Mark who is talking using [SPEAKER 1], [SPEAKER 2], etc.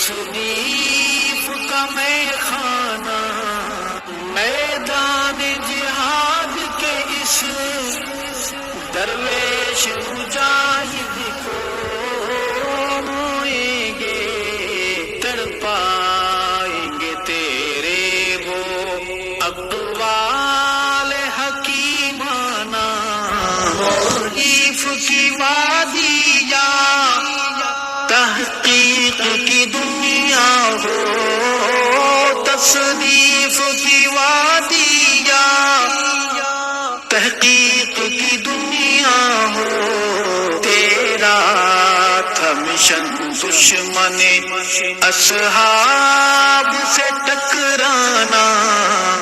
[SPEAKER 1] تصنیف کا میں خانہ میدان جہاد کے اس درویش مجاہد کو موئیں گے، تڑپائیں گے تیرے وہ اقوال حکیمانہ۔ تعریف کی وادیاں تحقیق کی دنیا ہو، تصنیف کی وادیاں تحقیق کی دنیا ہو، تیرا تھا مشن دشمن اصحاب